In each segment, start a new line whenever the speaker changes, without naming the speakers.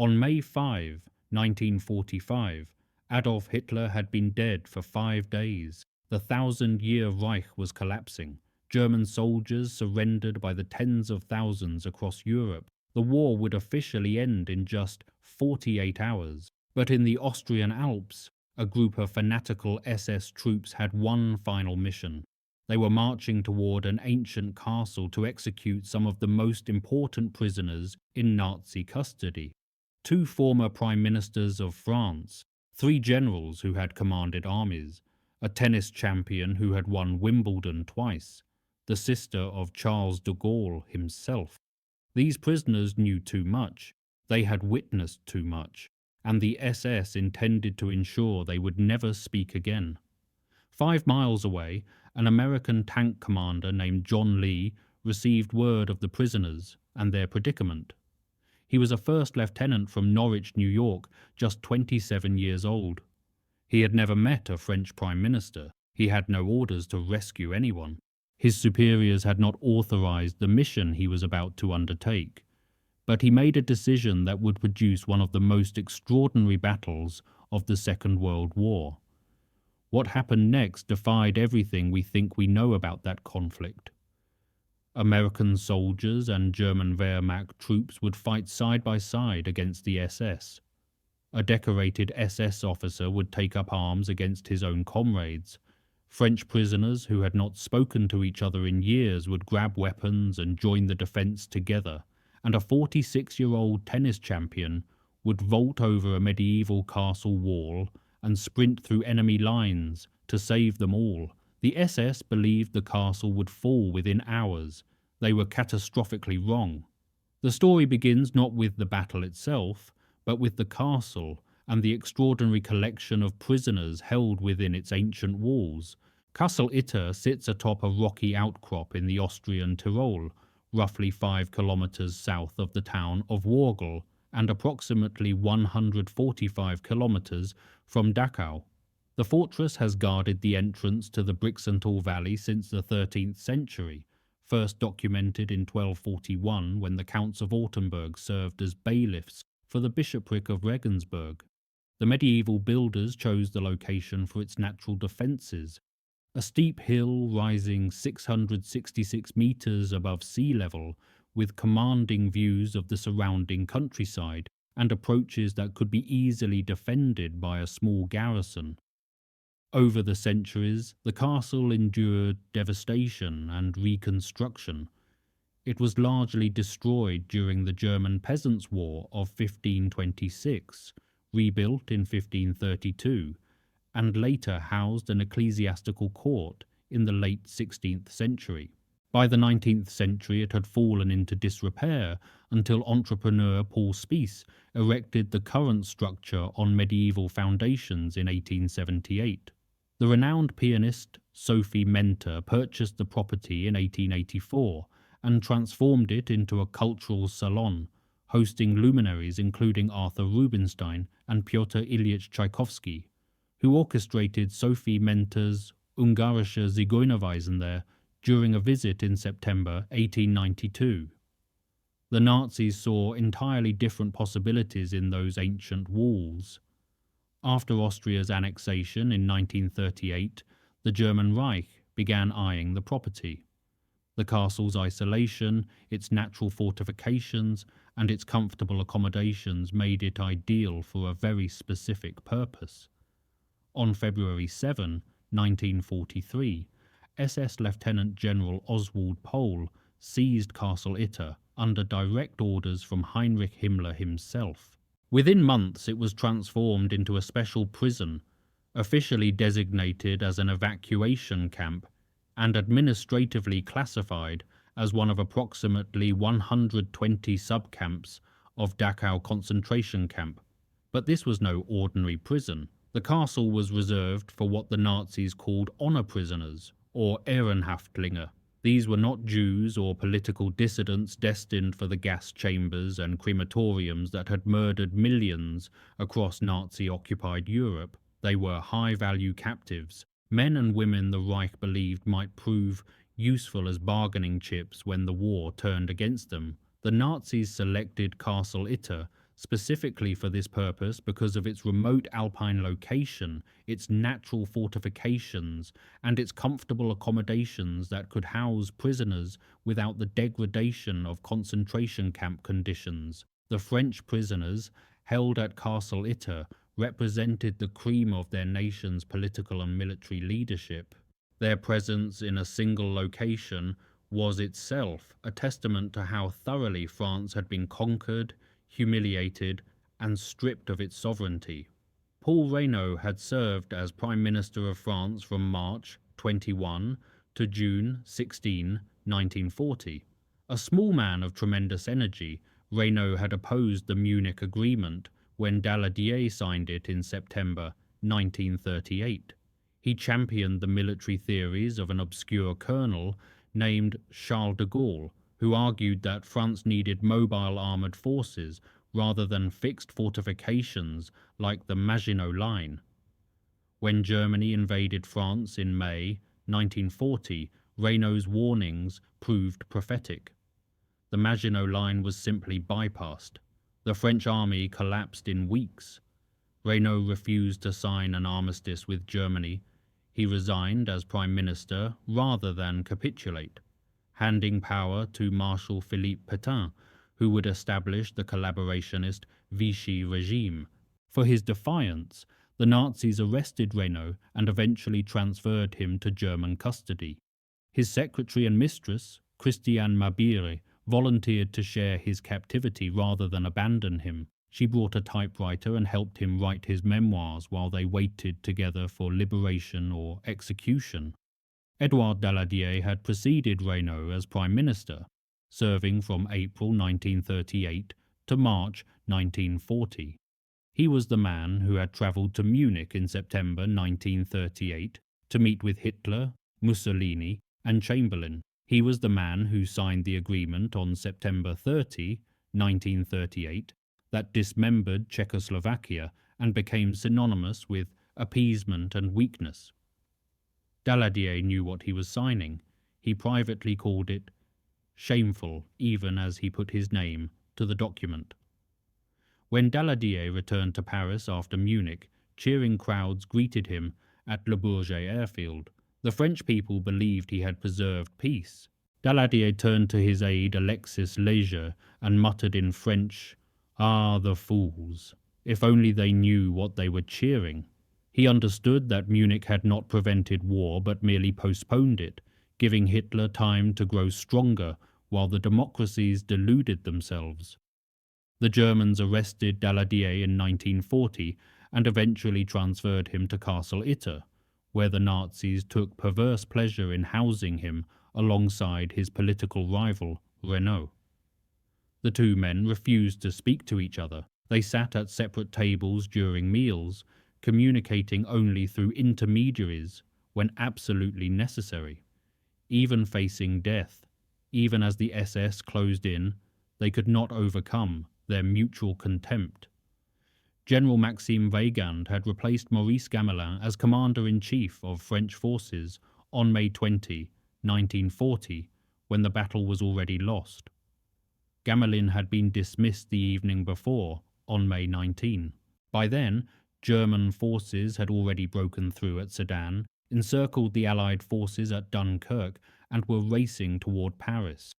On May 5, 1945, Adolf Hitler had been dead for 5 days. The 1,000-year Reich was collapsing. German soldiers surrendered by the tens of thousands across Europe. The war would officially end in just 48 hours. But in the Austrian Alps, a group of fanatical SS troops had one final mission. They were marching toward an ancient castle to execute some of the most important prisoners in Nazi custody. 2 former prime ministers of France, 3 generals who had commanded armies, a tennis champion who had won Wimbledon twice, the sister of Charles de Gaulle himself. These prisoners knew too much, they had witnessed too much, and the SS intended to ensure they would never speak again. 5 miles away, an American tank commander named John Lee received word of the prisoners and their predicament. He was a first lieutenant from Norwich, New York, just 27 years old. He had never met a French prime minister. He had no orders to rescue anyone. His superiors had not authorized the mission he was about to undertake. But he made a decision that would produce one of the most extraordinary battles of the Second World War. What happened next defied everything we think we know about that conflict. American soldiers and German Wehrmacht troops would fight side by side against the SS. A decorated SS officer would take up arms against his own comrades. French prisoners who had not spoken to each other in years would grab weapons and join the defense together, and a 46-year-old tennis champion would vault over a medieval castle wall and sprint through enemy lines to save them all. The SS believed the castle would fall within hours. They were catastrophically wrong. The story begins not with the battle itself, but with the castle and the extraordinary collection of prisoners held within its ancient walls. Castle Itter sits atop a rocky outcrop in the Austrian Tyrol, roughly 5 kilometers south of the town of Gangl and approximately 145 kilometers from Dachau. The fortress has guarded the entrance to the Brixental Valley since the 13th century, first documented in 1241 when the Counts of Ortenburg served as bailiffs for the bishopric of Regensburg. The medieval builders chose the location for its natural defences, a steep hill rising 666 meters above sea level with commanding views of the surrounding countryside and approaches that could be easily defended by a small garrison. Over the centuries, the castle endured devastation and reconstruction. It was largely destroyed during the German Peasants' War of 1526, rebuilt in 1532, and later housed an ecclesiastical court in the late 16th century. By the 19th century it had fallen into disrepair until entrepreneur Paul Spies erected the current structure on medieval foundations in 1878. The renowned pianist Sophie Mentor purchased the property in 1884 and transformed it into a cultural salon, hosting luminaries including Arthur Rubinstein and Pyotr Ilyich Tchaikovsky, who orchestrated Sophie Mentor's Ungarische Zigeunerweisen there during a visit in September 1892. The Nazis saw entirely different possibilities in those ancient walls. After Austria's annexation in 1938, the German Reich began eyeing the property. The castle's isolation, its natural fortifications, and its comfortable accommodations made it ideal for a very specific purpose. On February 7, 1943, SS Lieutenant General Oswald Pohl seized Castle Itter under direct orders from Heinrich Himmler himself. Within months it was transformed into a special prison, officially designated as an evacuation camp and administratively classified as one of approximately 120 subcamps of Dachau concentration camp. But this was no ordinary prison. The castle was reserved for what the Nazis called honor prisoners, or Ehrenhaftlinge. These were not Jews or political dissidents destined for the gas chambers and crematoriums that had murdered millions across Nazi-occupied Europe. They were high-value captives, men and women the Reich believed might prove useful as bargaining chips when the war turned against them. The Nazis selected Castle Itter specifically for this purpose because of its remote alpine location, its natural fortifications, and its comfortable accommodations that could house prisoners without the degradation of concentration camp conditions. The French prisoners held at Castle Itter represented the cream of their nation's political and military leadership. Their presence in a single location was itself a testament to how thoroughly France had been conquered, humiliated, and stripped of its sovereignty. Paul Reynaud had served as Prime Minister of France from March 21 to June 16, 1940. A small man of tremendous energy, Reynaud had opposed the Munich Agreement when Daladier signed it in September 1938. He championed the military theories of an obscure colonel named Charles de Gaulle, who argued that France needed mobile armoured forces rather than fixed fortifications like the Maginot Line. When Germany invaded France in May 1940, Reynaud's warnings proved prophetic. The Maginot Line was simply bypassed. The French army collapsed in weeks. Reynaud refused to sign an armistice with Germany. He resigned as Prime Minister rather than capitulate, handing power to Marshal Philippe Patton, who would establish the collaborationist Vichy regime. For his defiance, the Nazis arrested Reynaud and eventually transferred him to German custody. His secretary and mistress, Christiane Mabire, volunteered to share his captivity rather than abandon him. She brought a typewriter and helped him write his memoirs while they waited together for liberation or execution. Edouard Daladier had preceded Reynaud as Prime Minister, serving from April 1938 to March 1940. He was the man who had travelled to Munich in September 1938 to meet with Hitler, Mussolini, and Chamberlain. He was the man who signed the agreement on September 30, 1938, that dismembered Czechoslovakia and became synonymous with appeasement and weakness. Daladier knew what he was signing. He privately called it shameful, even as he put his name to the document. When Daladier returned to Paris after Munich, cheering crowds greeted him at Le Bourget airfield. The French people believed he had preserved peace. Daladier turned to his aide Alexis Leger and muttered in French, "Ah, the fools! If only they knew what they were cheering." He understood that Munich had not prevented war but merely postponed it, giving Hitler time to grow stronger while the democracies deluded themselves. The Germans arrested Daladier in 1940 and eventually transferred him to Castle Itter, where the Nazis took perverse pleasure in housing him alongside his political rival, Reynaud. The two men refused to speak to each other. They sat at separate tables during meals, communicating only through intermediaries when absolutely necessary. Even facing death, even as the SS closed in, they could not overcome their mutual contempt. General Maxime Weygand had replaced Maurice Gamelin as Commander-in-Chief of French forces on May 20, 1940, when the battle was already lost. Gamelin had been dismissed the evening before, on May 19. By then, German forces had already broken through at Sedan, encircled the Allied forces at Dunkirk, and were racing toward Paris.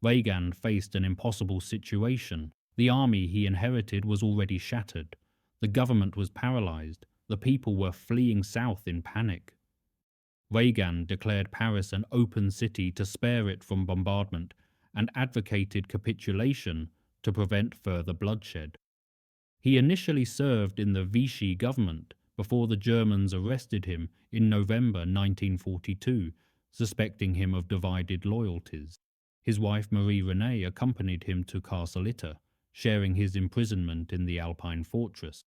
Weygand faced an impossible situation. The army he inherited was already shattered. The government was paralyzed. The people were fleeing south in panic. Weygand declared Paris an open city to spare it from bombardment and advocated capitulation to prevent further bloodshed. He initially served in the Vichy government before the Germans arrested him in November 1942, suspecting him of divided loyalties. His wife Marie-Renée accompanied him to Castle Itter, sharing his imprisonment in the Alpine fortress.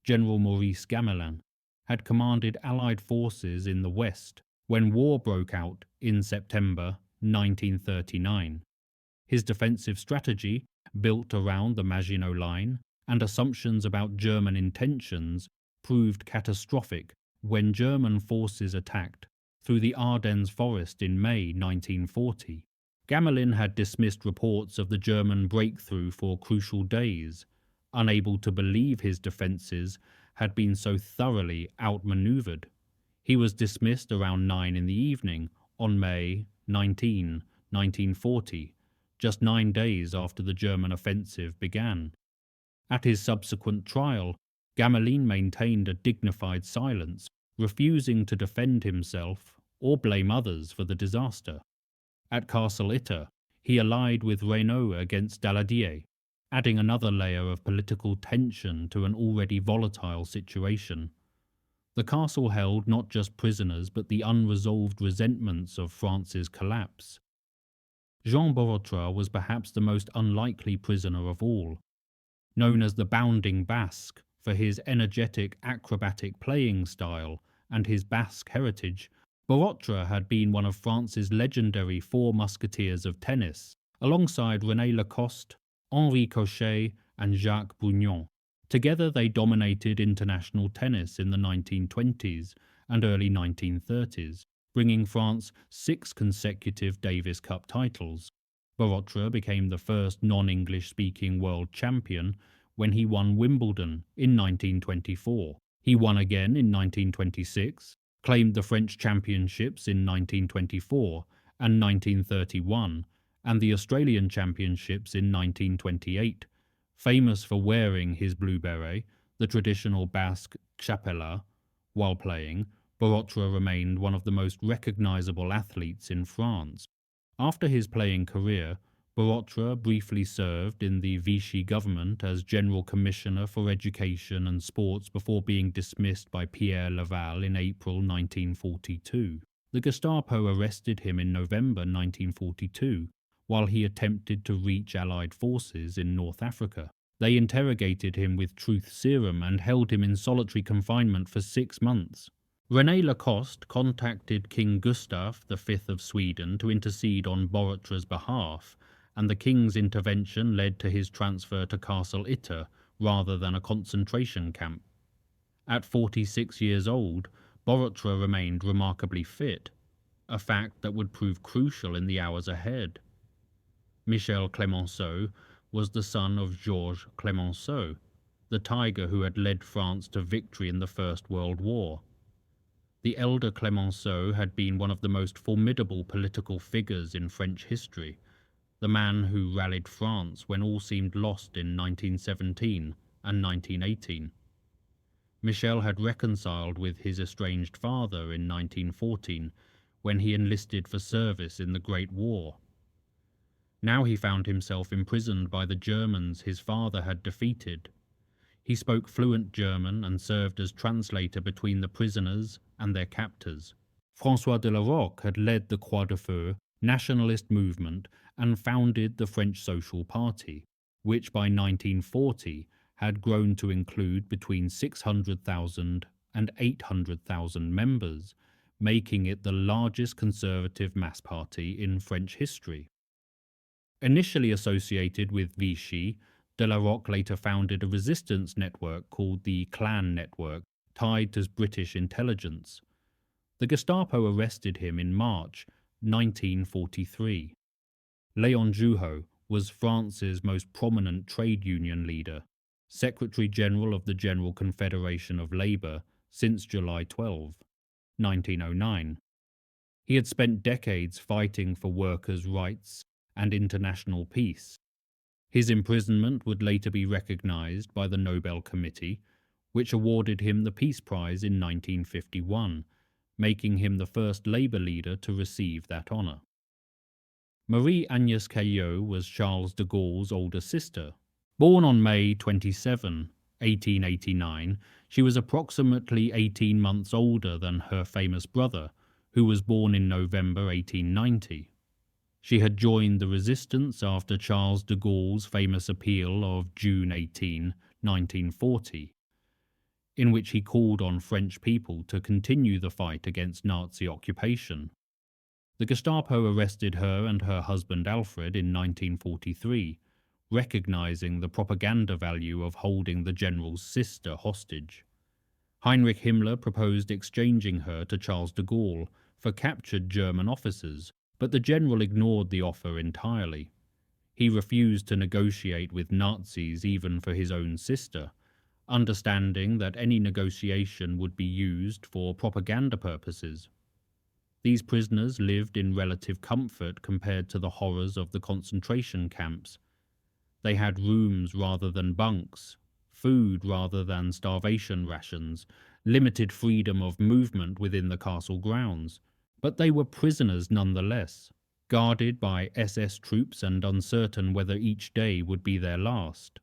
General Maurice Gamelin had commanded Allied forces in the west when war broke out in September 1939. His defensive strategy, built around the Maginot Line, and assumptions about German intentions proved catastrophic when German forces attacked through the Ardennes forest in May 1940. Gamelin had dismissed reports of the German breakthrough for crucial days, unable to believe his defences had been so thoroughly outmanoeuvred. He was dismissed around 9 in the evening on May 19, 1940, just 9 days after the German offensive began. At his subsequent trial, Gamelin maintained a dignified silence, refusing to defend himself or blame others for the disaster. At Castle Itter, he allied with Reynaud against Daladier, adding another layer of political tension to an already volatile situation. The castle held not just prisoners but the unresolved resentments of France's collapse. Jean Borotra was perhaps the most unlikely prisoner of all. Known as the Bounding Basque for his energetic acrobatic playing style and his Basque heritage, Borotra had been one of France's legendary four musketeers of tennis, alongside René Lacoste, Henri Cochet and Jacques Bougnon. Together they dominated international tennis in the 1920s and early 1930s, bringing France 6 consecutive Davis Cup titles. Borotra became the first non-English speaking world champion when he won Wimbledon in 1924. He won again in 1926, claimed the French championships in 1924 and 1931, and the Australian championships in 1928. Famous for wearing his blue beret, the traditional Basque chapela, while playing, Borotra remained one of the most recognisable athletes in France. After his playing career, Borotra briefly served in the Vichy government as General Commissioner for Education and Sports before being dismissed by Pierre Laval in April 1942. The Gestapo arrested him in November 1942 while he attempted to reach Allied forces in North Africa. They interrogated him with truth serum and held him in solitary confinement for 6 months. René Lacoste contacted King Gustav V of Sweden to intercede on Borotra's behalf, and the king's intervention led to his transfer to Castle Itter rather than a concentration camp. At 46 years old, Borotra remained remarkably fit, a fact that would prove crucial in the hours ahead. Michel Clemenceau was the son of Georges Clemenceau, the tiger who had led France to victory in the First World War. The elder Clemenceau had been one of the most formidable political figures in French history, the man who rallied France when all seemed lost in 1917 and 1918. Michel had reconciled with his estranged father in 1914 when he enlisted for service in the Great War. Now he found himself imprisoned by the Germans his father had defeated. He spoke fluent German and served as translator between the prisoners and their captors. François de la Roque had led the Croix de Feu nationalist movement and founded the French Social Party, which by 1940 had grown to include between 600,000 and 800,000 members, making it the largest conservative mass party in French history. Initially associated with Vichy, de la Roque later founded a resistance network called the Clan Network, tied to British intelligence. The Gestapo arrested him in March 1943. Léon Jouhaux was France's most prominent trade union leader, Secretary General of the General Confederation of Labour since July 12, 1909. He had spent decades fighting for workers' rights and international peace. His imprisonment would later be recognized by the Nobel Committee, which awarded him the Peace Prize in 1951, making him the first Labour leader to receive that honour. Marie-Agnès Caillaux was Charles de Gaulle's older sister. Born on May 27, 1889, she was approximately 18 months older than her famous brother, who was born in November 1890. She had joined the resistance after Charles de Gaulle's famous appeal of June 18, 1940, in which he called on French people to continue the fight against Nazi occupation. The Gestapo arrested her and her husband Alfred in 1943, recognizing the propaganda value of holding the general's sister hostage. Heinrich Himmler proposed exchanging her to Charles de Gaulle for captured German officers, but the general ignored the offer entirely. He refused to negotiate with Nazis even for his own sister, understanding that any negotiation would be used for propaganda purposes. These prisoners lived in relative comfort compared to the horrors of the concentration camps. They had rooms rather than bunks, food rather than starvation rations, limited freedom of movement within the castle grounds, but they were prisoners nonetheless, guarded by SS troops and uncertain whether each day would be their last.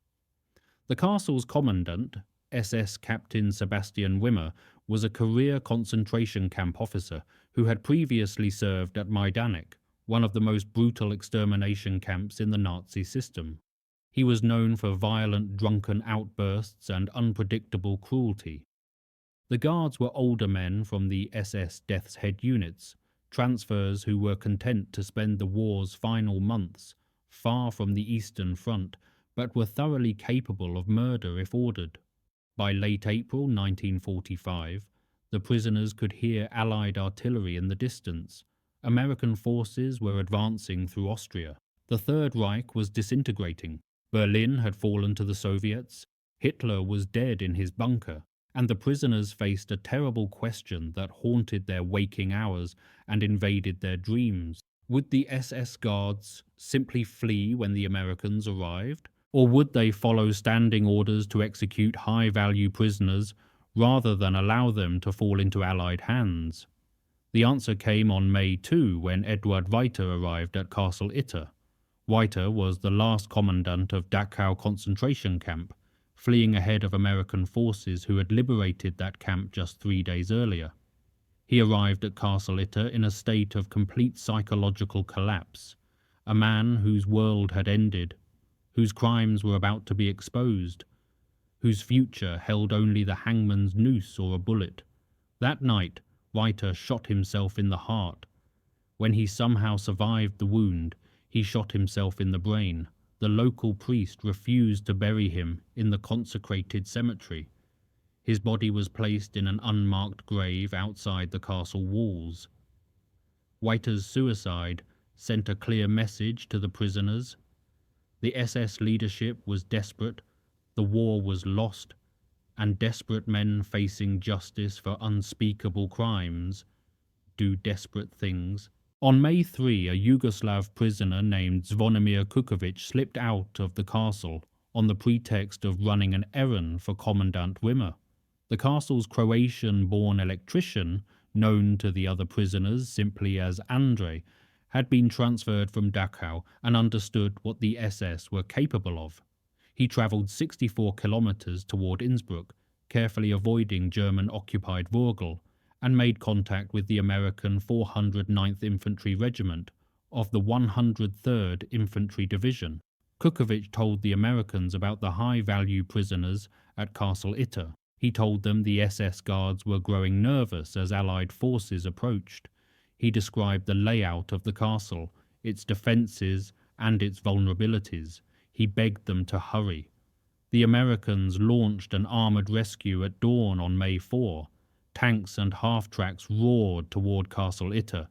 The castle's commandant, SS Captain Sebastian Wimmer, was a career concentration camp officer who had previously served at Majdanek, one of the most brutal extermination camps in the Nazi system. He was known for violent drunken outbursts and unpredictable cruelty. The guards were older men from the SS Death's Head units, transfers who were content to spend the war's final months far from the Eastern Front, but were thoroughly capable of murder if ordered. By late April 1945, the prisoners could hear Allied artillery in the distance. American forces were advancing through Austria. The Third Reich was disintegrating. Berlin had fallen to the Soviets. Hitler was dead in his bunker, and the prisoners faced a terrible question that haunted their waking hours and invaded their dreams. Would the SS guards simply flee when the Americans arrived? Or would they follow standing orders to execute high-value prisoners rather than allow them to fall into Allied hands? The answer came on May 2 when Eduard Weiter arrived at Castle Itter. Weiter was the last commandant of Dachau concentration camp, fleeing ahead of American forces who had liberated that camp just 3 days earlier. He arrived at Castle Itter in a state of complete psychological collapse, a man whose world had ended, whose crimes were about to be exposed, whose future held only the hangman's noose or a bullet. That night, Weiter shot himself in the heart. When he somehow survived the wound, he shot himself in the brain. The local priest refused to bury him in the consecrated cemetery. His body was placed in an unmarked grave outside the castle walls. Weiter's suicide sent a clear message to the prisoners. The SS leadership was desperate, the war was lost, and desperate men facing justice for unspeakable crimes do desperate things. On May 3, a Yugoslav prisoner named Zvonimir Kukovic slipped out of the castle on the pretext of running an errand for Commandant Wimmer. The castle's Croatian-born electrician, known to the other prisoners simply as Andrei, had been transferred from Dachau and understood what the SS were capable of. He travelled 64 kilometres toward Innsbruck, carefully avoiding German-occupied Vorgl, and made contact with the American 409th Infantry Regiment of the 103rd Infantry Division. Kukovic told the Americans about the high-value prisoners at Castle Itter. He told them the SS guards were growing nervous as Allied forces approached. He described the layout of the castle, its defences and its vulnerabilities. He begged them to hurry. The Americans launched an armoured rescue at dawn on May 4. Tanks and half-tracks roared toward Castle Itter,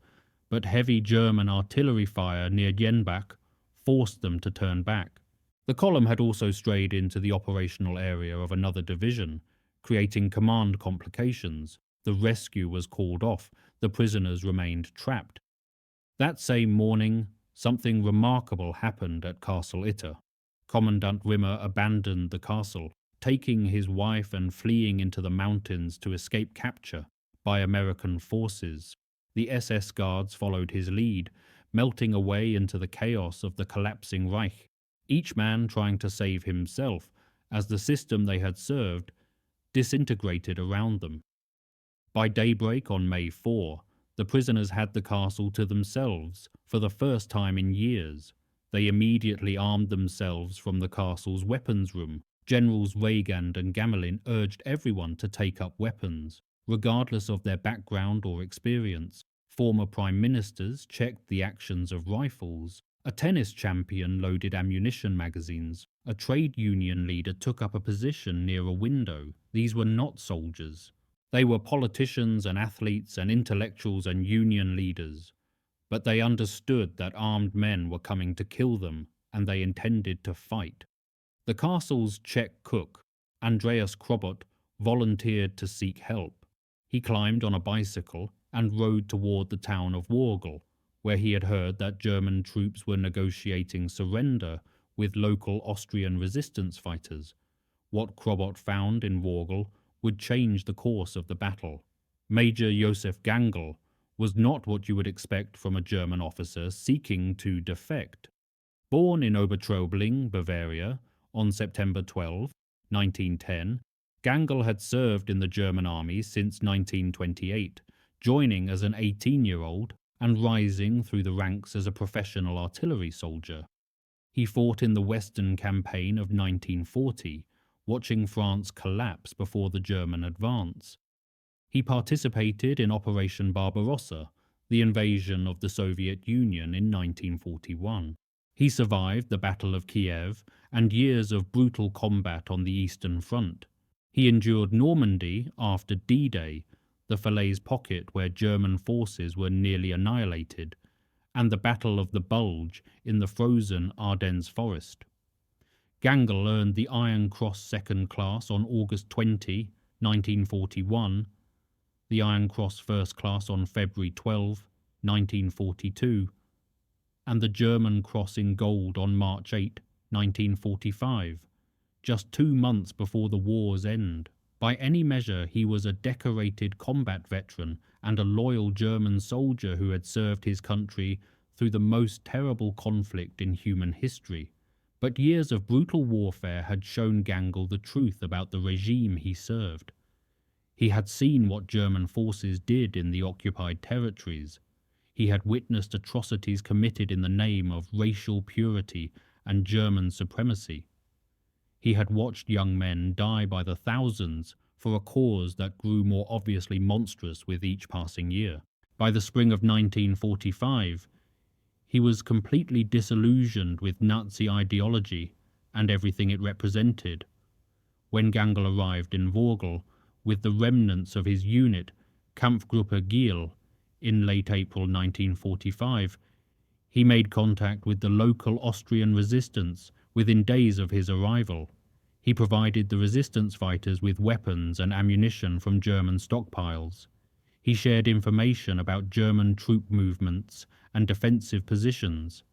but heavy German artillery fire near Jenbach forced them to turn back. The column had also strayed into the operational area of another division, creating command complications. The rescue was called off. The prisoners remained trapped. That same morning, something remarkable happened at Castle Itter. Commandant Wimmer abandoned the castle, taking his wife and fleeing into the mountains to escape capture by American forces. The SS guards followed his lead, melting away into the chaos of the collapsing Reich, each man trying to save himself as the system they had served disintegrated around them. By daybreak on May 4, the prisoners had the castle to themselves for the first time in years. They immediately armed themselves from the castle's weapons room. Generals Weygand and Gamelin urged everyone to take up weapons, regardless of their background or experience. Former prime ministers checked the actions of rifles. A tennis champion loaded ammunition magazines. A trade union leader took up a position near a window. These were not soldiers. They were politicians and athletes and intellectuals and union leaders. But they understood that armed men were coming to kill them and they intended to fight. The castle's Czech cook, Andreas Krobot, volunteered to seek help. He climbed on a bicycle and rode toward the town of Worgl, where he had heard that German troops were negotiating surrender with local Austrian resistance fighters. What Krobot found in Worgl would change the course of the battle. Major Josef Gangl was not what you would expect from a German officer seeking to defect. Born in Obertraubling, Bavaria, on September 12, 1910, Gangl had served in the German army since 1928, joining as an 18-year-old and rising through the ranks as a professional artillery soldier. He fought in the Western Campaign of 1940, watching France collapse before the German advance. He participated in Operation Barbarossa, the invasion of the Soviet Union in 1941. He survived the Battle of Kiev and years of brutal combat on the Eastern Front. He endured Normandy after D-Day, the Falaise Pocket where German forces were nearly annihilated, and the Battle of the Bulge in the frozen Ardennes forest. Gangl earned the Iron Cross Second Class on August 20, 1941, the Iron Cross First Class on February 12, 1942, and the German Cross in Gold on March 8, 1945, just 2 months before the war's end. By any measure, he was a decorated combat veteran and a loyal German soldier who had served his country through the most terrible conflict in human history. But years of brutal warfare had shown Gangl the truth about the regime he served. He had seen what German forces did in the occupied territories. He had witnessed atrocities committed in the name of racial purity and German supremacy. He had watched young men die by the thousands for a cause that grew more obviously monstrous with each passing year. By the spring of 1945, he was completely disillusioned with Nazi ideology and everything it represented. When Gangl arrived in Worgl with the remnants of his unit, Kampfgruppe Gangl, in late April 1945, he made contact with the local Austrian resistance within days of his arrival. He provided the resistance fighters with weapons and ammunition from German stockpiles. He shared information about German troop movements and defensive positions.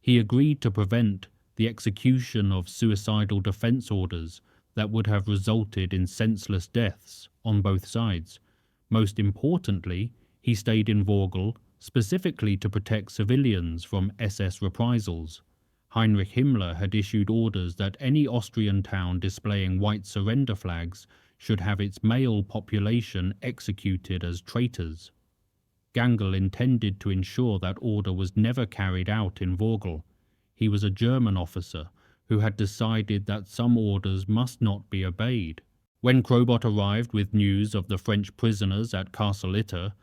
He agreed to prevent the execution of suicidal defense orders that would have resulted in senseless deaths on both sides. Most importantly, he stayed in Worgl specifically to protect civilians from SS reprisals. Heinrich Himmler had issued orders that any Austrian town displaying white surrender flags should have its male population executed as traitors. Gangl intended to ensure that order was never carried out in Worgl. He was a German officer who had decided that some orders must not be obeyed. When Krobot arrived with news of the French prisoners at Castle Itter,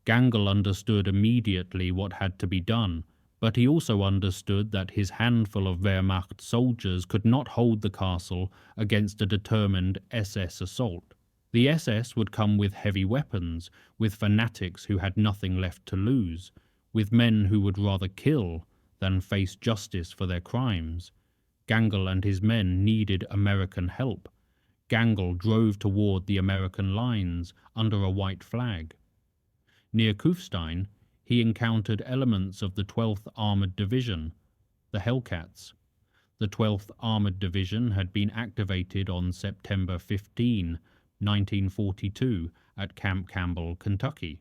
Gangl understood immediately what had to be done, but he also understood that his handful of Wehrmacht soldiers could not hold the castle against a determined SS assault. The SS would come with heavy weapons, with fanatics who had nothing left to lose, with men who would rather kill than face justice for their crimes. Gangl and his men needed American help. Gangl drove toward the American lines under a white flag. Near Kufstein, he encountered elements of the 12th Armored Division, the Hellcats. The 12th Armored Division had been activated on September 15, 1942, at Camp Campbell, Kentucky.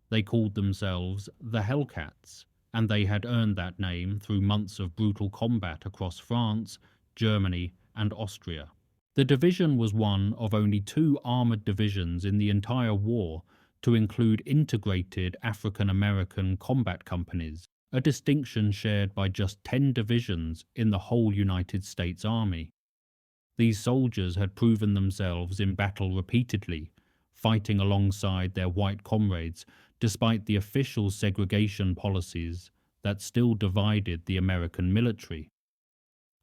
They called themselves the Hellcats, and they had earned that name through months of brutal combat across France, Germany, and Austria. The division was one of only 2 armored divisions in the entire war to include integrated African-American combat companies, a distinction shared by just 10 divisions in the whole United States Army. These soldiers had proven themselves in battle repeatedly, fighting alongside their white comrades despite the official segregation policies that still divided the American military.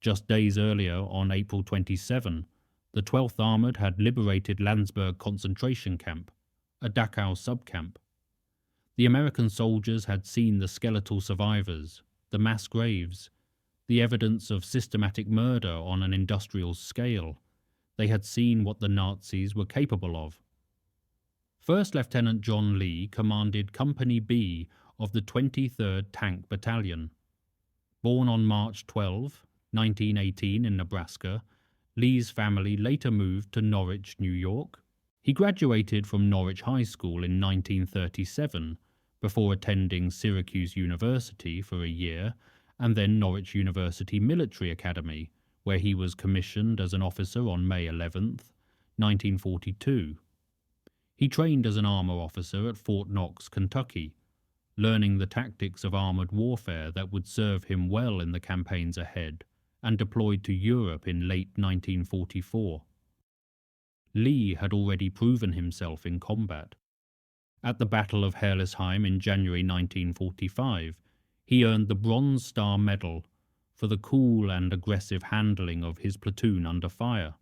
Just days earlier, on April 27, the 12th Armored had liberated Landsberg concentration camp, a Dachau subcamp. The American soldiers had seen the skeletal survivors, the mass graves, the evidence of systematic murder on an industrial scale. They had seen what the Nazis were capable of. First Lieutenant John Lee commanded Company B of the 23rd Tank Battalion. Born on March 12, 1918 in Nebraska, Lee's family later moved to Norwich, New York. He graduated from Norwich High School in 1937 before attending Syracuse University for a year and then Norwich University Military Academy, where he was commissioned as an officer on May 11, 1942. He trained as an armor officer at Fort Knox, Kentucky, learning the tactics of armored warfare that would serve him well in the campaigns ahead, and deployed to Europe in late 1944. Lee had already proven himself in combat. At the Battle of Herlesheim in January 1945, he earned the Bronze Star Medal for the cool and aggressive handling of his platoon under fire.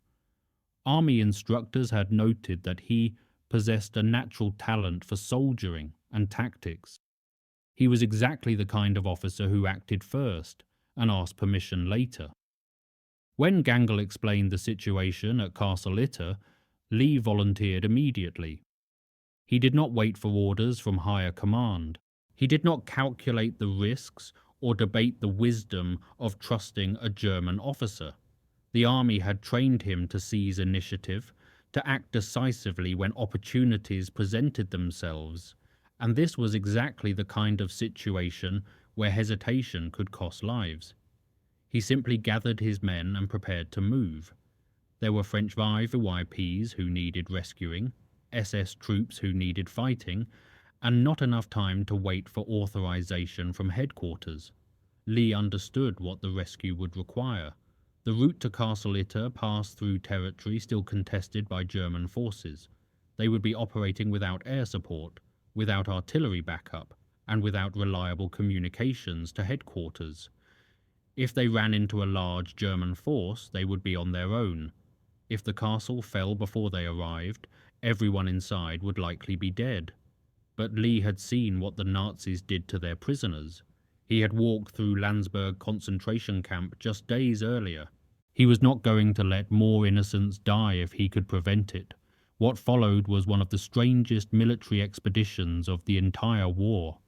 Army instructors had noted that he possessed a natural talent for soldiering and tactics. He was exactly the kind of officer who acted first and asked permission later. When Gangl explained the situation at Castle Itter, Lee volunteered immediately. He did not wait for orders from higher command. He did not calculate the risks or debate the wisdom of trusting a German officer. The army had trained him to seize initiative, to act decisively when opportunities presented themselves, and this was exactly the kind of situation where hesitation could cost lives. He simply gathered his men and prepared to move. There were French VVIPs who needed rescuing, SS troops who needed fighting, and not enough time to wait for authorization from headquarters. Lee understood what the rescue would require. The route to Castle Itter passed through territory still contested by German forces. They would be operating without air support, without artillery backup, and without reliable communications to headquarters. If they ran into a large German force, they would be on their own. If the castle fell before they arrived, everyone inside would likely be dead. But Lee had seen what the Nazis did to their prisoners. He had walked through Landsberg concentration camp just days earlier. He was not going to let more innocents die if he could prevent it. What followed was one of the strangest military expeditions of the entire war.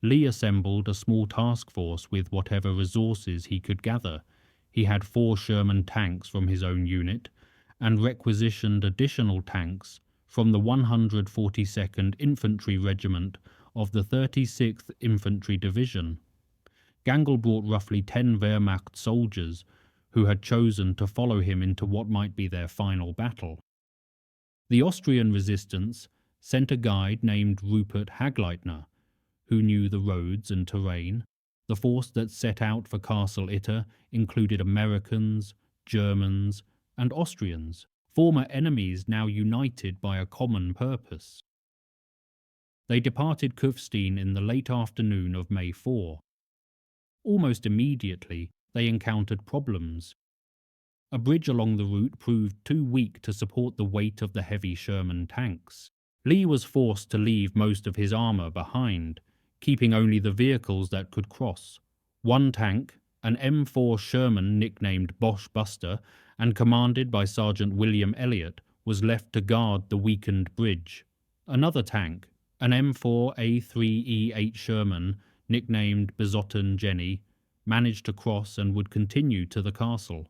Lee assembled a small task force with whatever resources he could gather. He had 4 Sherman tanks from his own unit and requisitioned additional tanks from the 142nd Infantry Regiment of the 36th Infantry Division. Gangl brought roughly 10 Wehrmacht soldiers who had chosen to follow him into what might be their final battle. The Austrian resistance sent a guide named Rupert Hagleitner, who knew the roads and terrain. The force that set out for Castle Itter included Americans, Germans, and Austrians, former enemies now united by a common purpose. They departed Kufstein in the late afternoon of May 4. Almost immediately, they encountered problems. A bridge along the route proved too weak to support the weight of the heavy Sherman tanks. Lee was forced to leave most of his armour behind, keeping only the vehicles that could cross. One tank, an M4 Sherman nicknamed Bosch Buster and commanded by Sergeant William Elliott, was left to guard the weakened bridge. Another tank, an M4A3E8 Sherman nicknamed Besotten Jenny, managed to cross and would continue to the castle.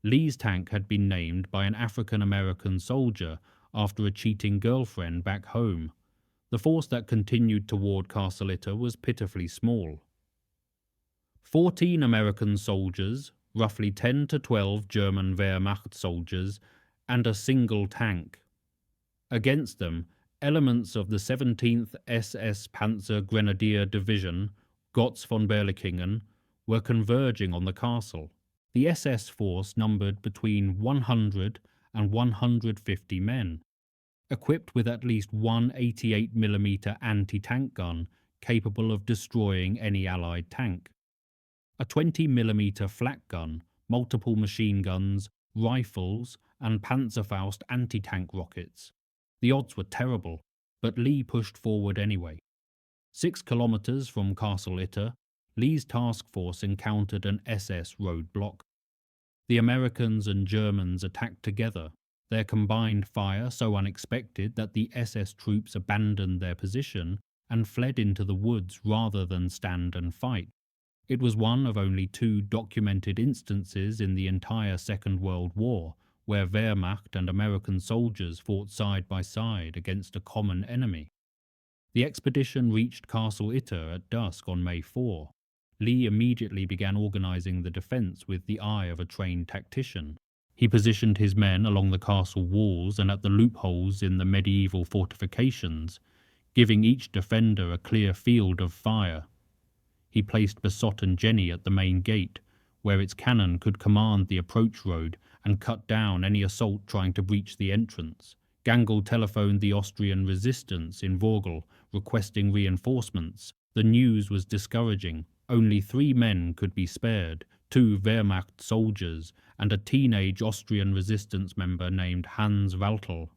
Lee's tank had been named by an African-American soldier after a cheating girlfriend back home. The force that continued toward Castle Itter was pitifully small. 14 American soldiers, roughly 10 to 12 German Wehrmacht soldiers, and a single tank. Against them, elements of the 17th SS Panzer Grenadier Division, Gotz von Berlichingen, were converging on the castle. The SS force numbered between 100 and 150 men, equipped with at least one 88mm anti-tank gun capable of destroying any Allied tank, a 20mm flak gun, multiple machine guns, rifles, and Panzerfaust anti-tank rockets. The odds were terrible, but Lee pushed forward anyway. 6 kilometers from Castle Itter, Lee's task force encountered an SS roadblock. The Americans and Germans attacked together, their combined fire so unexpected that the SS troops abandoned their position and fled into the woods rather than stand and fight. It was one of only 2 documented instances in the entire Second World War where Wehrmacht and American soldiers fought side by side against a common enemy. The expedition reached Castle Itter at dusk on May 4. Lee immediately began organizing the defense with the eye of a trained tactician. He positioned his men along the castle walls and at the loopholes in the medieval fortifications, giving each defender a clear field of fire. He placed Besot and Jenny at the main gate, where its cannon could command the approach road and cut down any assault trying to breach the entrance. Gangl telephoned the Austrian resistance in Vorgl, requesting reinforcements. The news was discouraging. Only 3 men could be spared, 2 Wehrmacht soldiers and a teenage Austrian resistance member named Hans Waltel.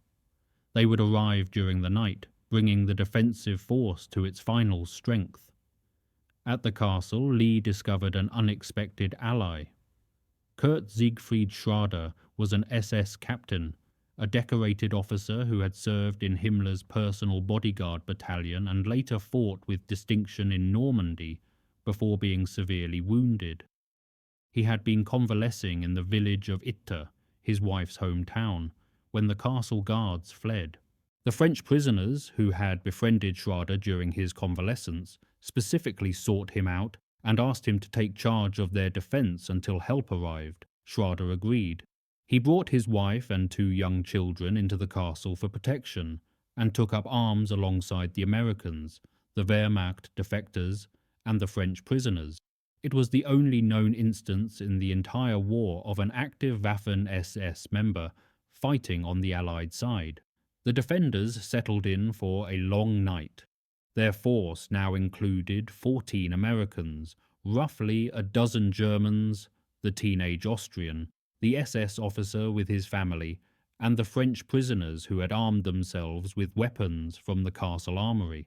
They would arrive during the night, bringing the defensive force to its final strength. At the castle, Lee discovered an unexpected ally. Kurt Siegfried Schrader was an SS captain, a decorated officer who had served in Himmler's personal bodyguard battalion and later fought with distinction in Normandy before being severely wounded. He had been convalescing in the village of Itter, his wife's hometown, when the castle guards fled. The French prisoners, who had befriended Schrader during his convalescence, specifically sought him out and asked him to take charge of their defense until help arrived. Schrader agreed. He brought his wife and 2 young children into the castle for protection and took up arms alongside the Americans, the Wehrmacht defectors, and the French prisoners. It was the only known instance in the entire war of an active Waffen-SS member fighting on the Allied side. The defenders settled in for a long night. Their force now included 14 Americans, roughly a dozen Germans, the teenage Austrian, the SS officer with his family, and the French prisoners who had armed themselves with weapons from the castle armory.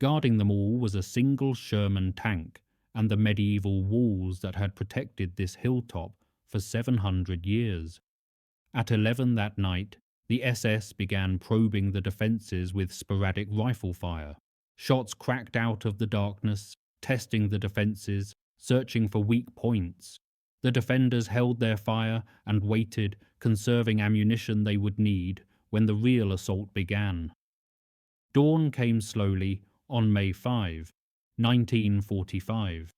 Guarding them all was a single Sherman tank and the medieval walls that had protected this hilltop for 700 years. At 11 that night, the SS began probing the defences with sporadic rifle fire. Shots cracked out of the darkness, testing the defences, searching for weak points. The defenders held their fire and waited, conserving ammunition they would need when the real assault began. Dawn came slowly on May 5, 1945.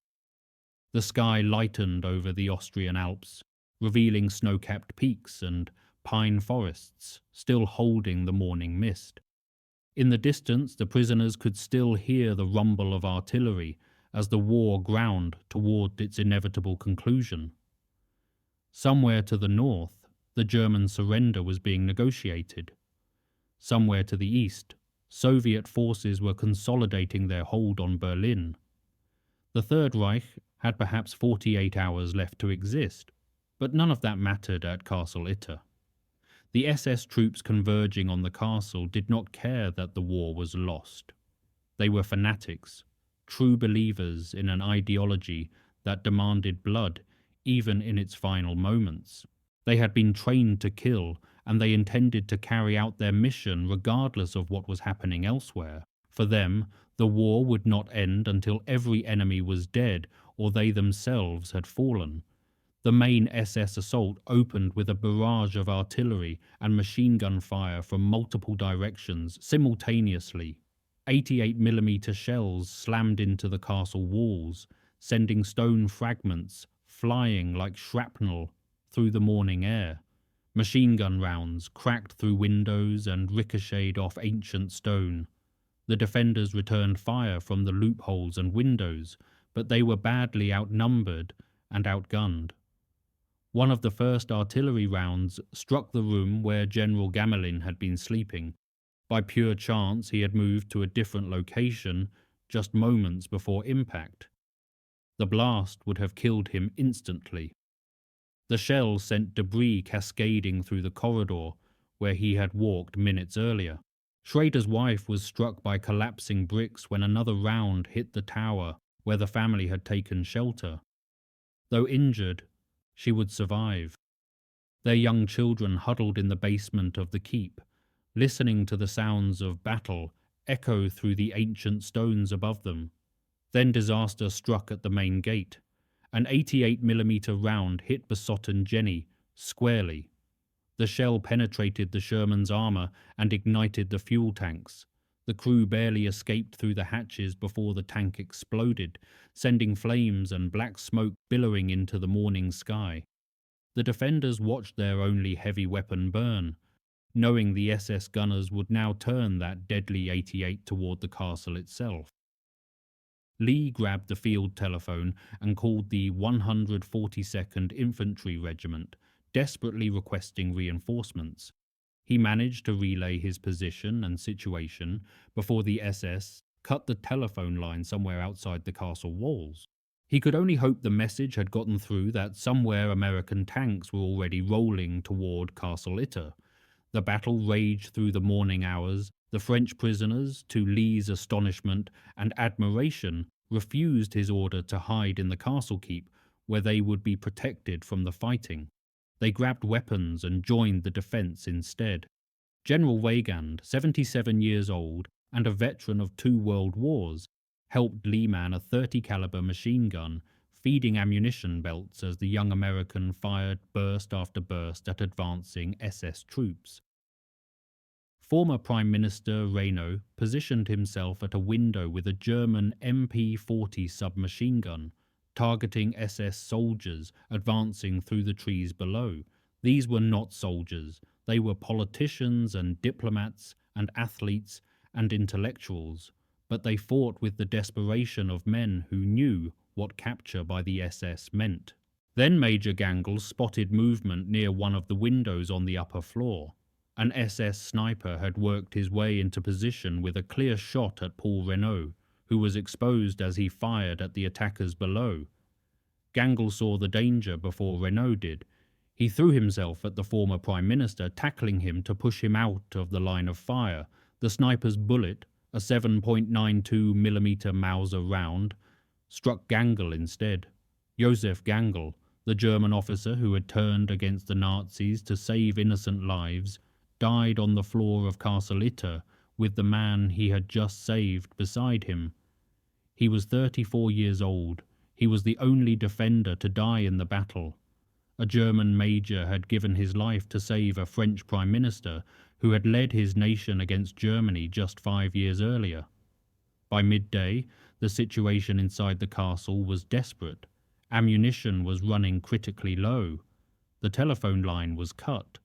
The sky lightened over the Austrian Alps, revealing snow-capped peaks and pine forests still holding the morning mist. In the distance, the prisoners could still hear the rumble of artillery as the war ground toward its inevitable conclusion. Somewhere to the north, the German surrender was being negotiated. Somewhere to the east, Soviet forces were consolidating their hold on Berlin. The Third Reich had perhaps 48 hours left to exist, but none of that mattered at Castle Itter. The SS troops converging on the castle did not care that the war was lost. They were fanatics, true believers in an ideology that demanded blood even in its final moments. They had been trained to kill, and they intended to carry out their mission regardless of what was happening elsewhere. For them, the war would not end until every enemy was dead or they themselves had fallen. The main SS assault opened with a barrage of artillery and machine gun fire from multiple directions simultaneously. 88mm shells slammed into the castle walls, sending stone fragments flying like shrapnel through the morning air. Machine gun rounds cracked through windows and ricocheted off ancient stone. The defenders returned fire from the loopholes and windows, but they were badly outnumbered and outgunned. One of the first artillery rounds struck the room where General Gamelin had been sleeping. By pure chance, he had moved to a different location just moments before impact. The blast would have killed him instantly. The shell sent debris cascading through the corridor where he had walked minutes earlier. Schrader's wife was struck by collapsing bricks when another round hit the tower, where the family had taken shelter. Though injured, she would survive. Their young children huddled in the basement of the keep, listening to the sounds of battle echo through the ancient stones above them. Then disaster struck at the main gate. An 88mm round hit Besotten Jenny squarely. The shell penetrated the Sherman's armour and ignited the fuel tanks. The crew barely escaped through the hatches before the tank exploded, sending flames and black smoke billowing into the morning sky. The defenders watched their only heavy weapon burn, knowing the SS gunners would now turn that deadly 88 toward the castle itself. Lee grabbed the field telephone and called the 142nd Infantry Regiment, desperately requesting reinforcements. He managed to relay his position and situation before the SS cut the telephone line somewhere outside the castle walls. He could only hope the message had gotten through that somewhere American tanks were already rolling toward Castle Itter. The battle raged through the morning hours. The French prisoners, to Lee's astonishment and admiration, refused his order to hide in the castle keep, where they would be protected from the fighting. They grabbed weapons and joined the defense instead. General Weygand, 77 years old and a veteran of 2 world wars, helped Lee man a 30 caliber machine gun, feeding ammunition belts as the young American fired burst after burst at advancing SS troops. Former Prime Minister Reynaud positioned himself at a window with a German MP-40 submachine gun, targeting SS soldiers advancing through the trees below. These were not soldiers. They were politicians and diplomats and athletes and intellectuals, but they fought with the desperation of men who knew what capture by the SS meant. Then Major Gangl spotted movement near one of the windows on the upper floor. An SS sniper had worked his way into position with a clear shot at Paul Reynaud, who was exposed as he fired at the attackers below. Gangl saw the danger before Reynaud did. He threw himself at the former Prime Minister, tackling him to push him out of the line of fire. The sniper's bullet, a 7.92mm Mauser round, struck Gangl instead. Josef Gangl, the German officer who had turned against the Nazis to save innocent lives, died on the floor of Castle Itter with the man he had just saved beside him. He was 34 years old. He was the only defender to die in the battle. A German major had given his life to save a French prime minister who had led his nation against Germany just 5 years earlier. By midday, the situation inside the castle was desperate. Ammunition was running critically low. The telephone line was cut.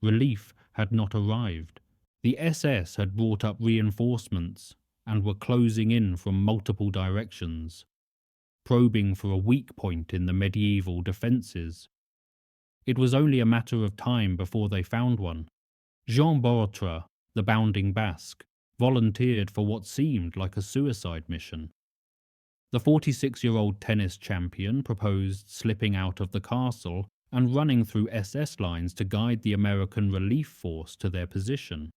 Relief had not arrived. The SS had brought up reinforcements and were closing in from multiple directions, probing for a weak point in the medieval defences. It was only a matter of time before they found one. Jean Borotra, the bounding Basque, volunteered for what seemed like a suicide mission. The 46-year-old tennis champion proposed slipping out of the castle and running through SS lines to guide the American relief force to their position.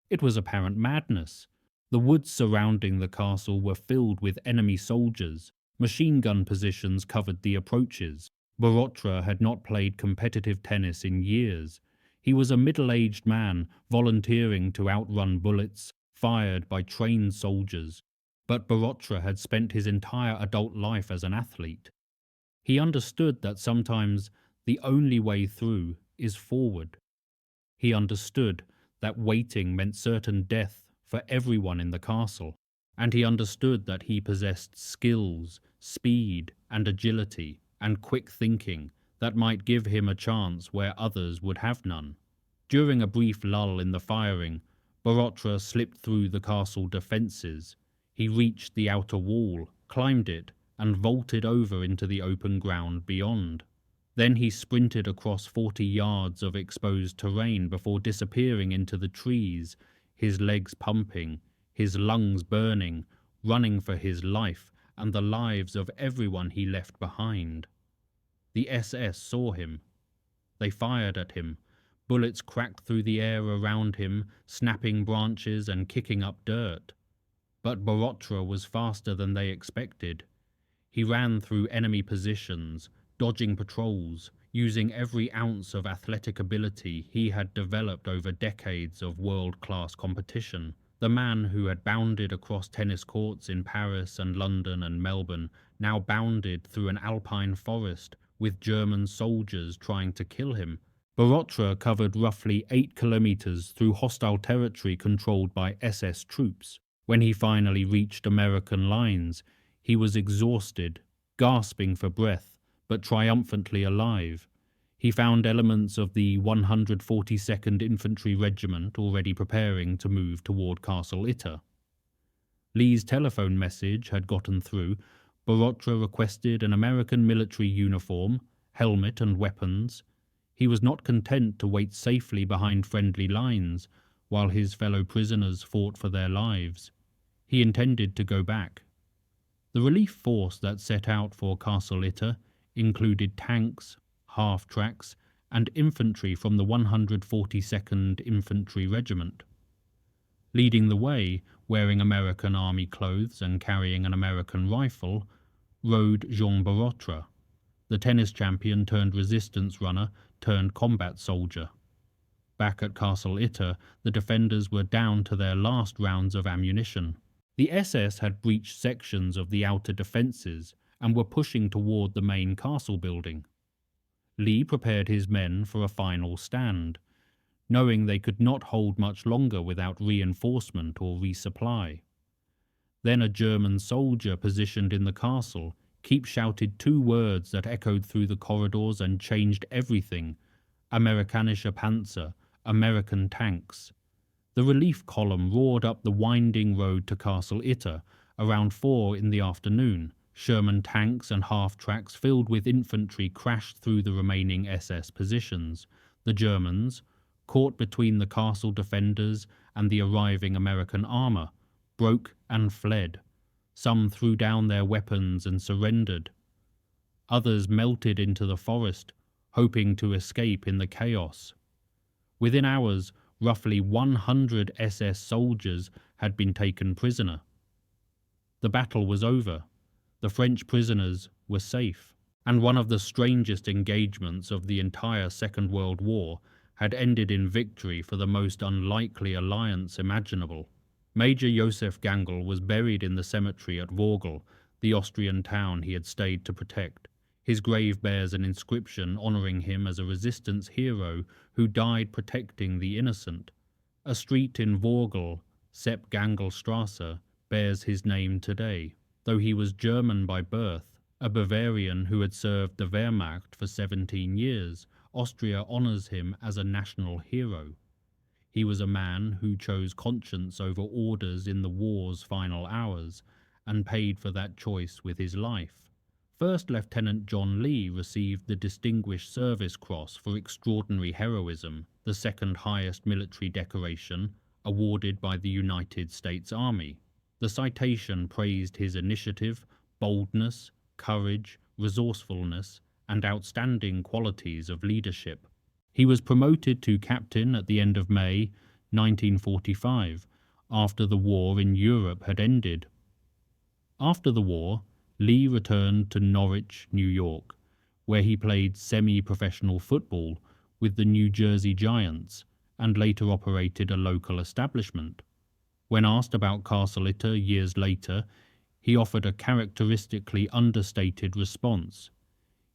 It was apparent madness. The woods surrounding the castle were filled with enemy soldiers. Machine gun positions covered the approaches. Borotra had not played competitive tennis in years. He was a middle-aged man volunteering to outrun bullets fired by trained soldiers. But Borotra had spent his entire adult life as an athlete. He understood that sometimes the only way through is forward. He understood that waiting meant certain death for everyone in the castle, and he understood that he possessed skills, speed, and agility, and quick thinking that might give him a chance where others would have none. During a brief lull in the firing, Borotra slipped through the castle defences. He reached the outer wall, climbed it, and vaulted over into the open ground beyond. Then he sprinted across 40 yards of exposed terrain before disappearing into the trees, his legs pumping, his lungs burning, running for his life and the lives of everyone he left behind. The SS saw him. They fired at him. Bullets cracked through the air around him, snapping branches and kicking up dirt. But Borotra was faster than they expected. He ran through enemy positions, dodging patrols, using every ounce of athletic ability he had developed over decades of world-class competition. The man who had bounded across tennis courts in Paris and London and Melbourne now bounded through an alpine forest with German soldiers trying to kill him. Borotra covered roughly 8 kilometers through hostile territory controlled by SS troops. When he finally reached American lines, he was exhausted, gasping for breath, but triumphantly alive. He found elements of the 142nd Infantry Regiment already preparing to move toward Castle Itter. Lee's telephone message had gotten through. Borotra requested an American military uniform, helmet and weapons. He was not content to wait safely behind friendly lines while his fellow prisoners fought for their lives. He intended to go back. The relief force that set out for Castle Itter included tanks, half-tracks, and infantry from the 142nd Infantry Regiment. Leading the way, wearing American Army clothes and carrying an American rifle, rode Jean Borotra, the tennis champion turned resistance runner turned combat soldier. Back at Castle Itter, the defenders were down to their last rounds of ammunition. The SS had breached sections of the outer defences and were pushing toward the main castle building. Lee prepared his men for a final stand, knowing they could not hold much longer without reinforcement or resupply. Then a German soldier positioned in the castle shouted 2 words that echoed through the corridors and changed everything: Amerikanische Panzer, American tanks. The relief column roared up the winding road to Castle Itter around 4 in the afternoon. Sherman tanks and half-tracks filled with infantry crashed through the remaining SS positions. The Germans, caught between the castle defenders and the arriving American armour, broke and fled. Some threw down their weapons and surrendered. Others melted into the forest, hoping to escape in the chaos. Within hours, roughly 100 SS soldiers had been taken prisoner. The battle was over. The French prisoners were safe, and one of the strangest engagements of the entire Second World War had ended in victory for the most unlikely alliance imaginable. Major Josef Gangl was buried in the cemetery at Vorgl, the Austrian town he had stayed to protect. His grave bears an inscription honouring him as a resistance hero who died protecting the innocent. A street in Vorgl, Sepp Gangl Strasse, bears his name today. Though he was German by birth, a Bavarian who had served the Wehrmacht for 17 years, Austria honours him as a national hero. He was a man who chose conscience over orders in the war's final hours, and paid for that choice with his life. First Lieutenant John Lee received the Distinguished Service Cross for extraordinary heroism, the second highest military decoration, awarded by the United States Army. The citation praised his initiative, boldness, courage, resourcefulness, and outstanding qualities of leadership. He was promoted to captain at the end of May 1945, after the war in Europe had ended. After the war, Lee returned to Norwich, New York, where he played semi-professional football with the New Jersey Giants and later operated a local establishment. When asked about Castle Itter years later, he offered a characteristically understated response.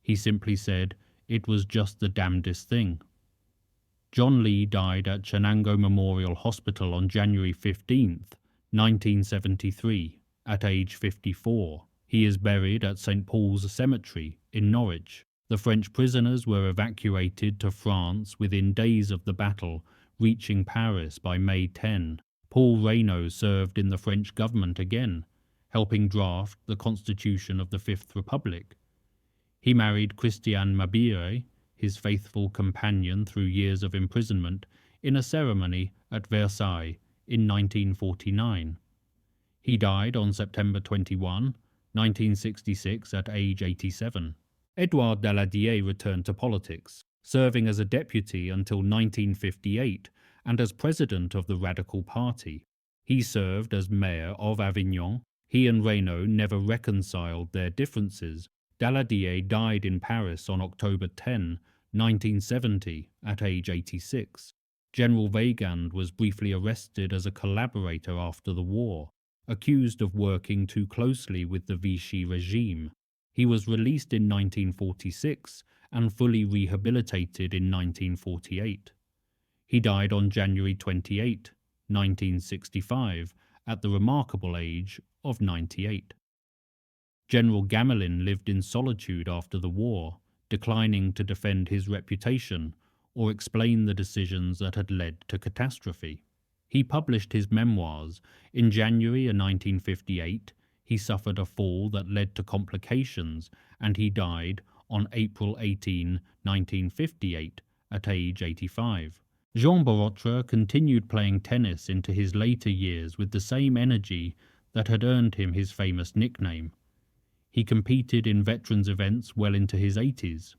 He simply said, "It was just the damnedest thing." John Lee died at Chenango Memorial Hospital on January 15, 1973, at age 54. He is buried at St. Paul's Cemetery in Norwich. The French prisoners were evacuated to France within days of the battle, reaching Paris by May 10. Paul Reynaud served in the French government again, helping draft the Constitution of the Fifth Republic. He married Christiane Mabire, his faithful companion through years of imprisonment, in a ceremony at Versailles in 1949. He died on September 21, 1966 at age 87. Édouard Daladier returned to politics, serving as a deputy until 1958 and as president of the Radical Party. He served as mayor of Avignon. He and Reynaud never reconciled their differences. Daladier died in Paris on October 10, 1970, at age 86. General Weygand was briefly arrested as a collaborator after the war, accused of working too closely with the Vichy regime. He was released in 1946 and fully rehabilitated in 1948. He died on January 28, 1965, at the remarkable age of 98. General Gamelin lived in solitude after the war, declining to defend his reputation or explain the decisions that had led to catastrophe. He published his memoirs. In January 1958, he suffered a fall that led to complications, and he died on April 18, 1958, at age 85. Jean Borotra continued playing tennis into his later years with the same energy that had earned him his famous nickname. He competed in veterans events well into his 80s.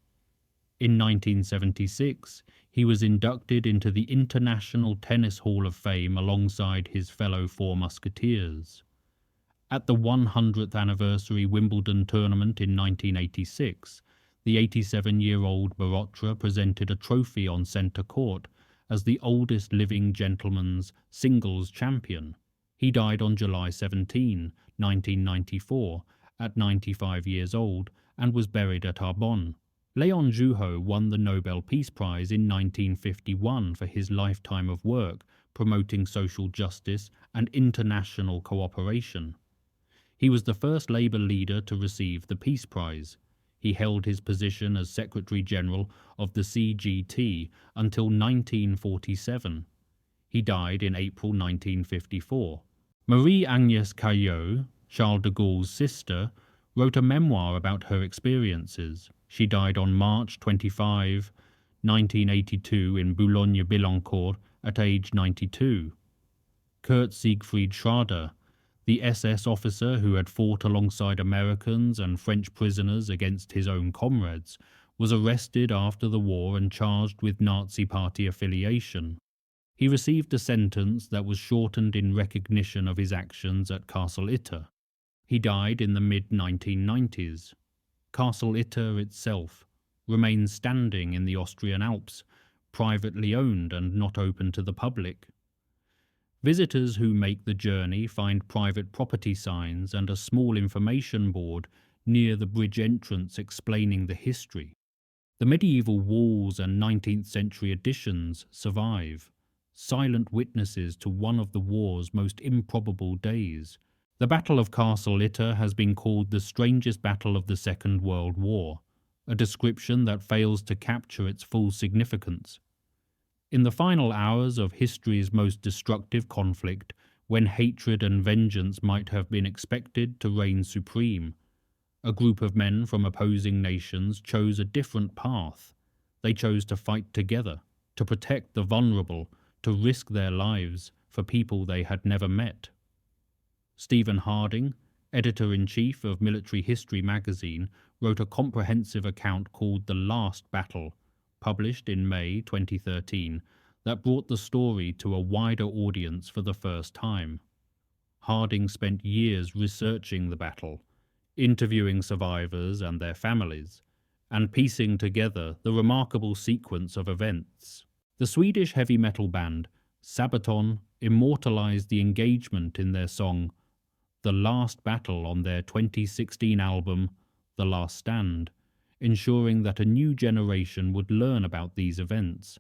In 1976, he was inducted into the International Tennis Hall of Fame alongside his fellow Four Musketeers. At the 100th anniversary Wimbledon tournament in 1986, the 87-year-old Borotra presented a trophy on centre court as the oldest living gentleman's singles champion. He died on July 17, 1994, at 95 years old, and was buried at Arbonne. Léon Jouhaux won the Nobel Peace Prize in 1951 for his lifetime of work promoting social justice and international cooperation. He was the first Labour leader to receive the Peace Prize. He held his position as Secretary General of the CGT until 1947. He died in April 1954. Marie-Agnès Caillot, Charles de Gaulle's sister, wrote a memoir about her experiences. She died on March 25, 1982 in Boulogne-Billancourt at age 92. Kurt Siegfried Schrader, the SS officer who had fought alongside Americans and French prisoners against his own comrades, was arrested after the war and charged with Nazi Party affiliation. He received a sentence that was shortened in recognition of his actions at Castle Itter. He died in the mid-1990s. Castle Itter itself remains standing in the Austrian Alps, privately owned and not open to the public. Visitors who make the journey find private property signs and a small information board near the bridge entrance explaining the history. The medieval walls and 19th century additions survive, silent witnesses to one of the war's most improbable days. The Battle of Castle Itter has been called the strangest battle of the Second World War, a description that fails to capture its full significance. In the final hours of history's most destructive conflict, when hatred and vengeance might have been expected to reign supreme, a group of men from opposing nations chose a different path. They chose to fight together, to protect the vulnerable, to risk their lives for people they had never met. Stephen Harding, editor-in-chief of Military History magazine, wrote a comprehensive account called The Last Battle, published in May 2013, that brought the story to a wider audience for the first time. Harding spent years researching the battle, interviewing survivors and their families, and piecing together the remarkable sequence of events. The Swedish heavy metal band Sabaton immortalized the engagement in their song The Last Battle on their 2016 album The Last Stand, ensuring that a new generation would learn about these events.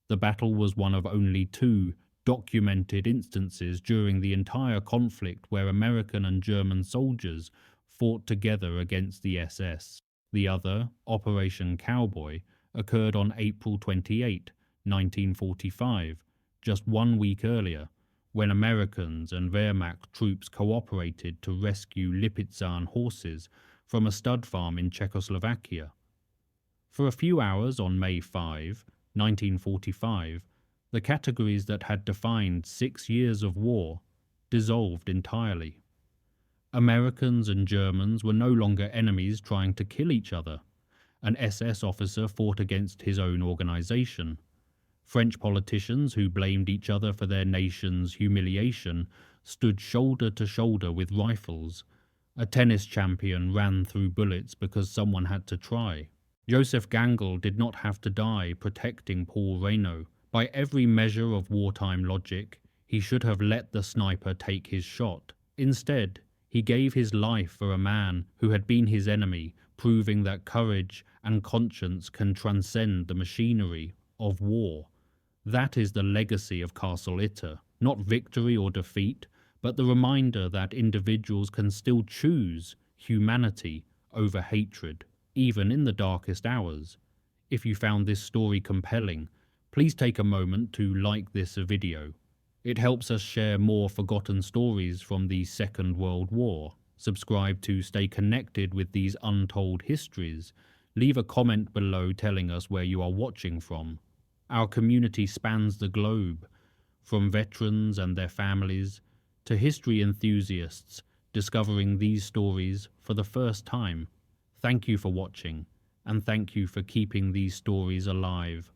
The battle was one of only 2 documented instances during the entire conflict where American and German soldiers fought together against the SS. The other, Operation Cowboy, occurred on April 28, 1945, just 1 week earlier, when Americans and Wehrmacht troops cooperated to rescue Lipizan horses from a stud farm in Czechoslovakia. For a few hours on May 5, 1945, the categories that had defined 6 years of war dissolved entirely. Americans and Germans were no longer enemies trying to kill each other. An SS officer fought against his own organization. French politicians who blamed each other for their nation's humiliation stood shoulder to shoulder with rifles. A tennis champion ran through bullets because someone had to try. Josef Gangl did not have to die protecting Paul Reynaud. By every measure of wartime logic, he should have let the sniper take his shot. Instead, he gave his life for a man who had been his enemy, proving that courage and conscience can transcend the machinery of war. That is the legacy of Castle Itter, not victory or defeat, but the reminder that individuals can still choose humanity over hatred, even in the darkest hours. If you found this story compelling, please take a moment to like this video. It helps us share more forgotten stories from the Second World War. Subscribe to stay connected with these untold histories. Leave a comment below telling us where you are watching from. Our community spans the globe, from veterans and their families to history enthusiasts discovering these stories for the first time. Thank you for watching, and thank you for keeping these stories alive.